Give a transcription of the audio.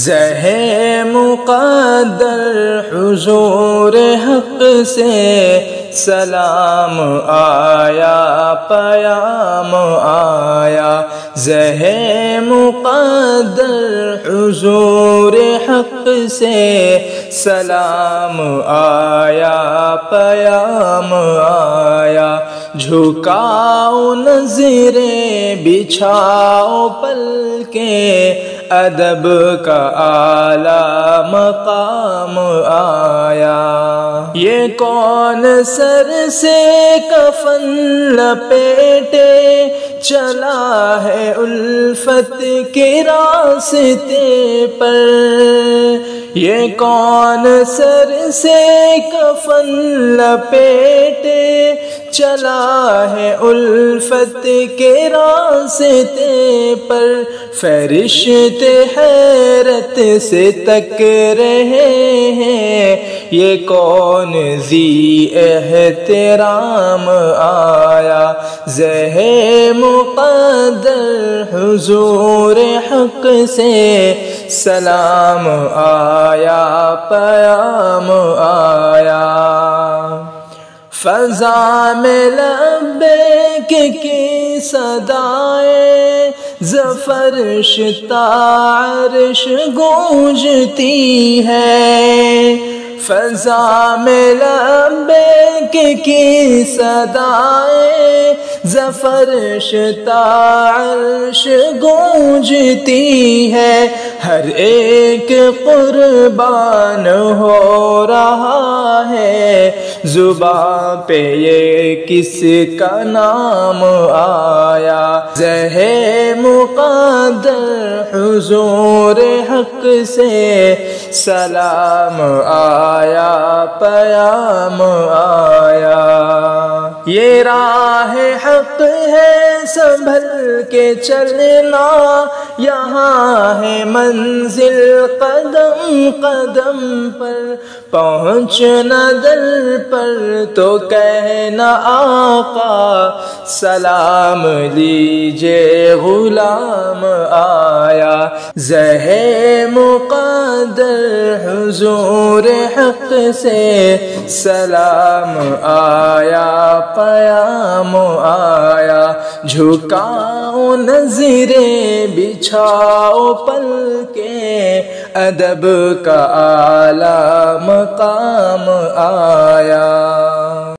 زہ مقدر حضور حق سے سلام آیا پیام آیا، زہ مقدر حضور حق سے سلام آیا پیام آیا، جھکاؤ نظریں بچھاؤ پلکیں ادب کا اعلیٰ مقام آیا، یہ کون سر سے کفن لپیٹے چلا ہے الفت کے راستے پر، یہ کون سر سے کفن لپیٹے چلا ہے الفت کے راستے پر، فرشتے حیرت سے تک رہے ہیں یہ کون ذی احترام آیا، زہ مقدر حضور حق سے سلام آیا پیام آیا، فضا میں لبیک کی صدائے زفرش عرش گونجتی ہے، فضا میں لبیک کی صدائے زفرش عرش گونجتی ہے، ہر ایک قربان ہو رہا ہے زباں پہ یہ کس کا نام آیا، زہ مقدر حضور حق سے سلام آیا پیام آیا، یہ راہ حق ہے سنبھل کے چلنا، یہاں ہے منزل قدم قدم پر، پہنچنا دل پر تو کہنا آقا سلام لیجے غلام آیا، زہ مقدر حضور حق سے سلام آیا پیام آیا، جھکاؤ نظریں بچھاؤ پلکیں ادب کا اعلیٰ مقام آیا۔